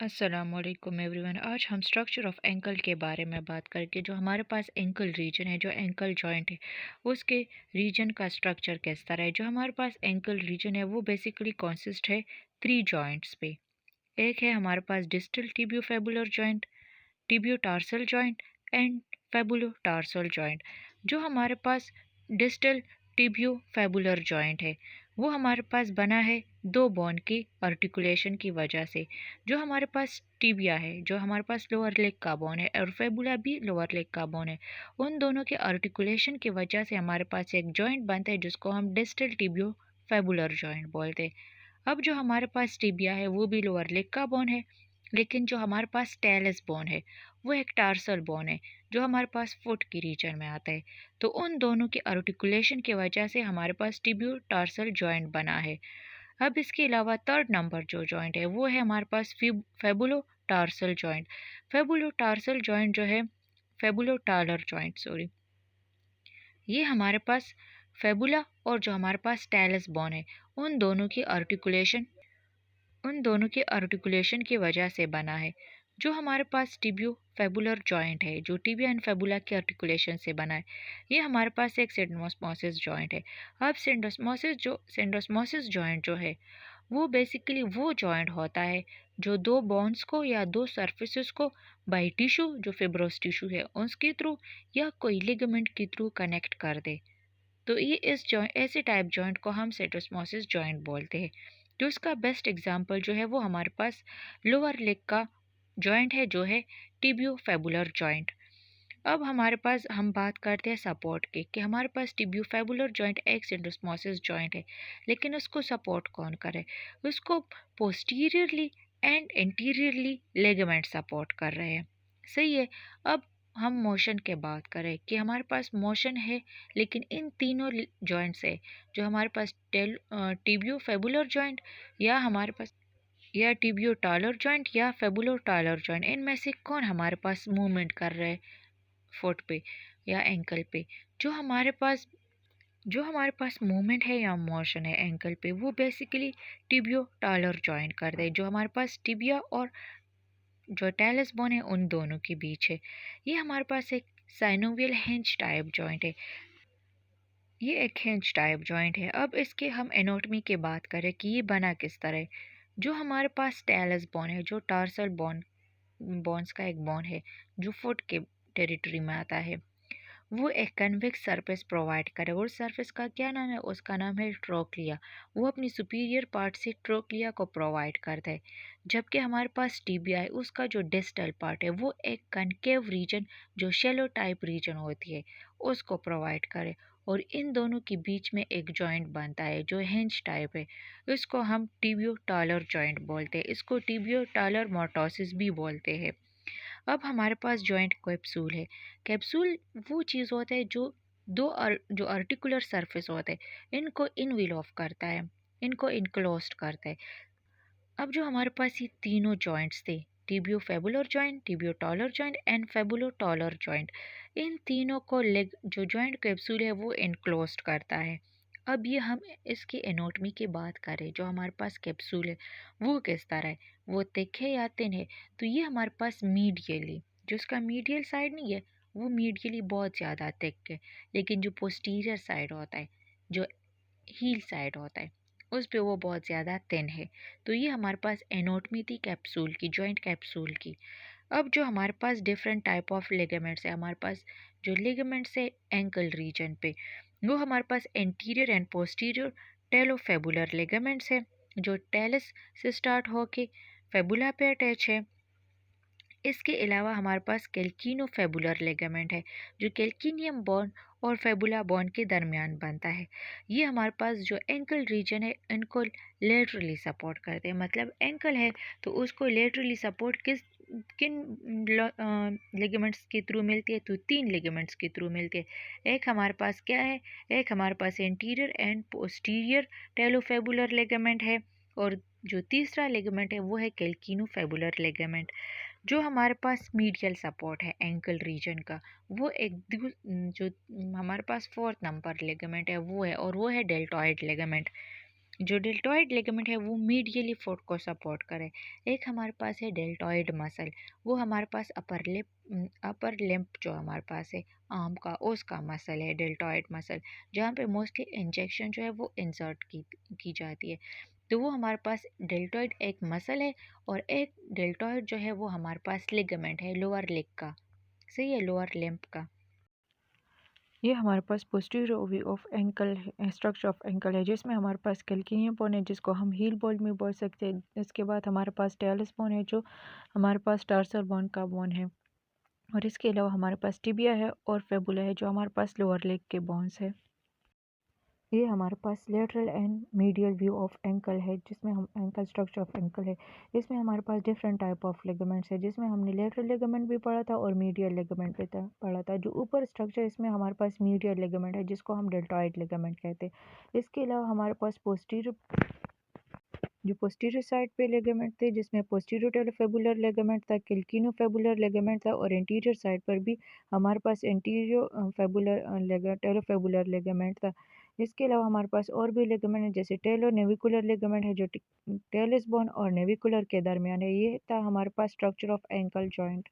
अस्सलामुअलैकुम एवरीवन। आज हम स्ट्रक्चर ऑफ एंकल के बारे में बात करके जो हमारे पास एंकल रीजन है, जो एंकल जॉइंट है, उसके रीजन का स्ट्रक्चर किस तरह है। जो हमारे पास एंकल रीजन है वो बेसिकली कॉन्सिस्ट है 3 जॉइंट्स पे। एक है हमारे पास distal tibiofibular joint, tibiotarsal joint and fibulotarsal joint. जो हमारे पास डिस्टल टिबियोफेबुलर जॉइंट है वो हमारे पास बना है दो बोन की आर्टिकुलेशन की वजह से। जो हमारे पास टिबिया है, जो हमारे पास लोअर लेग का बोन है, और फेबुला भी लोअर लेग का बोन है, उन दोनों के आर्टिकुलेशन की वजह से हमारे पास एक जॉइंट बनता है जिसको हम डिस्टल टिबियोफेबुलर जॉइंट बोलते हैं। अब जो हमारे पास टिबिया है वो भी लोअर लेग का बोन है, लेकिन जो हमारे पास टेलस बोन है वो एक टार्सल बोन है जो हमारे पास फुट की रीजन में आता है। तो उन दोनों की आर्टिकुलेशन की वजह से हमारे पास टिबियो टार्सल जॉइंट बना है। अब इसके अलावा थर्ड नंबर जो जॉइंट है वो है हमारे पास फेबुलो टार्सल जॉइंट। फेबुलो टार्सल जॉइंट जो है, फेबुलो टालर जॉइंट सॉरी, ये हमारे पास फेबुला और जो हमारे पास टेलस बोन है उन दोनों की आर्टिकुलेशन की वजह से बना है। जो हमारे पास टिबियो फेबुलर जॉइंट है, जो टिबिया एंड फेबुला के आर्टिकुलेशन से बना है, ये हमारे पास एक सिंडोस्मोसिस जॉइंट है। अब सिंडोस्मोसिस जॉइंट जो है वो बेसिकली वो जॉइंट होता है जो दो बोन्स को या दो सर्फेसिस को बाई टिश्यू, जो फिब्रोस टिश्यू है उसके थ्रू या कोई लिगामेंट के थ्रू कनेक्ट कर दे। तो ये इस जॉइंट, ऐसे टाइप जॉइंट को हम सेटोस्मोसिस जॉइंट बोलते हैं। तो इसका बेस्ट एग्जांपल जो है वो हमारे पास लोअर लेग का जॉइंट है जो है टिबियो फेबुलर जॉइंट। अब हमारे पास हम बात करते हैं सपोर्ट के, कि हमारे पास टिबियो फेबुलर जॉइंट एक सिंडोस्मोसिस जॉइंट है, लेकिन उसको सपोर्ट कौन करे? उसको posteriorly and interiorly ligament support कर रहे हैं। सही है। अब हम मोशन के बात करें कि हमारे पास मोशन है, लेकिन इन तीनों जॉइंट से, जो हमारे पास टिबियो फेबुलर जॉइंट या हमारे पास या टिबियो टालर जॉइंट या फेबुलो टालर जॉइंट, इनमें से कौन हमारे पास मूवमेंट कर रहा है फुट पे या एंकल पे? जो हमारे पास जो हमारे पास मूवमेंट है या मोशन है एंकल पे, वो बेसिकली टिबियो टालर जॉइंट कर दे, जो हमारे पास टिबिया और जो टेलस बोन है उन दोनों के बीच है। ये हमारे पास एक साइनोवियल हिंज टाइप जॉइंट है। ये एक हिंज टाइप जॉइंट है। अब इसके हम एनाटॉमी की बात करें कि ये बना किस तरह है। जो हमारे पास टेलस बोन है, जो टार्सल बोन्स का एक बोन है जो फुट के टेरिटरी में आता है, वो एक कन्वेक्स सरफेस प्रोवाइड करे। और सरफेस का क्या नाम है? उसका नाम है ट्रोक्लिया। वो अपनी सुपीरियर पार्ट से ट्रोक्लिया को प्रोवाइड करता है। जबकि हमारे पास टिबिया है, उसका जो डिस्टल पार्ट है वो एक कनकेव रीजन, जो शेलो टाइप रीजन होती है, उसको प्रोवाइड करे। और इन दोनों के बीच में एक जॉइंट बनता है जो हिंज टाइप है। इसको हम टिबियो टालर जॉइंट बोलते हैं। इसको टिबियो टालर मोर्टोसिस भी बोलते हैं। अब हमारे पास जॉइंट कैप्सूल है। कैप्सूल वो चीज़ होता है जो जो आर्टिकुलर सरफेस होता है इनको इनविलॉफ करता है, इनको इनक्लोज्ड करता है। अब जो हमारे पास ये तीनों जॉइंट्स थे, tibiofibular joint, tibiotalar joint and fibulotalar joint, इन तीनों को लेग जो जॉइंट कैप्सूल है वो इनक्लोज्ड करता है। अब ये हम इसकी एनाटॉमी की बात करें, जो हमारे पास कैप्सूल है वो किस तरह है, वो थिक है या थिन है? तो ये हमारे पास मीडियली, जो इसका मीडियल साइड नहीं है वो मीडियली बहुत ज़्यादा थिक है, लेकिन जो पोस्टीरियर साइड होता है, जो हील साइड होता है, उस पे वो बहुत ज़्यादा थिन है। तो ये हमारे पास एनाटॉमी थी कैप्सूल की, जॉइंट कैप्सूल की। अब जो हमारे पास डिफरेंट टाइप ऑफ लिगामेंट्स है, हमारे पास जो लिगामेंट्स है एंकल रीजन पे, वो हमारे पास एंटीरियर एंड पोस्टीरियर टेलोफेबुलर लिगामेंट्स है, जो टेलस से स्टार्ट होके फेबुला पे अटैच है। इसके अलावा हमारे पास कैल्किनो फेबुलर लिगामेंट है, जो कैल्किनियम बोन और फेबुला बोन के दरमियान बनता है। ये हमारे पास जो एंकल रीजन है इनको लेटरली सपोर्ट करते हैं। मतलब एंकल है तो उसको लेटरली सपोर्ट किन लिगामेंट्स के थ्रू मिलती है? तो 3 लिगामेंट्स के थ्रू मिलती है। एक हमारे पास क्या है? एक हमारे पास इंटीरियर एंड पोस्टीरियर टेलोफेबुलर लिगामेंट है, और जो तीसरा लिगामेंट है वो है कैल्किनो फेबुलर लिगामेंट। जो हमारे पास मीडियल सपोर्ट है एंकल रीजन का, वो जो हमारे पास फोर्थ नंबर लिगामेंट है वो है, और वो है डेल्टॉइड लिगामेंट। जो डेल्टॉइड लिगामेंट है वो मीडियली फुट को सपोर्ट करे। एक हमारे पास है डेल्टॉइड मसल, वो हमारे पास अपर लिम्प जो हमारे पास है आर्म का, उसका मसल है डेल्टॉइड मसल, जहाँ पे मोस्टली इंजेक्शन जो है वो इंसर्ट की जाती है। तो वो हमारे पास डेल्टॉइड एक मसल है, और एक डेल्टॉइड जो है वो हमारे पास लिगामेंट है लोअर लेग का, सही है, लोअर लिम्प का। ये हमारे पास पोस्टीरियर ओवी of ankle structure of ankle है, जिसमें हमारे पास कैल्केनियम बोन है जिसको हम हील बोन में बोल सकते हैं। इसके बाद हमारे पास टेलस बोन है जो हमारे पास टार्सर बोन का बोन है, और इसके अलावा हमारे पास टिबिया है और फेबुला है जो हमारे पास लोअर लेग के बोन्स है। ये हमारे पास lateral and medial view of ankle है, जिसमें हम एंकल स्ट्रक्चर ऑफ एंकल है। इसमें हमारे पास डिफरेंट टाइप ऑफ लिगामेंट्स है, जिसमें हमने लेटरल लिगामेंट भी पढ़ा था और मीडियल लिगामेंट भी पढ़ा था। जो ऊपर स्ट्रक्चर इसमें हमारे पास मीडियल लिगामेंट है जिसको हम डेल्टॉइड लिगामेंट कहते हैं। इसके अलावा हमारे पास पोस्टीरियर साइड पे लिगामेंट थे, जिसमें पोस्टीरियर टेलोफेबुलर लिगामेंट था, किल्किनोफेबुलर लिगामेंट था, और एंटीरियर साइड पर भी हमारे पास एंटीरियो फेबुलर टेलोफेबुलर लिगामेंट था। इसके अलावा हमारे पास और भी लिगामेंट है, जैसे टेलो नेविकुलर लिगामेंट है जो टेलिस बोन और नेविकुलर के दरमियान है। ये था हमारे पास स्ट्रक्चर ऑफ एंकल जॉइंट।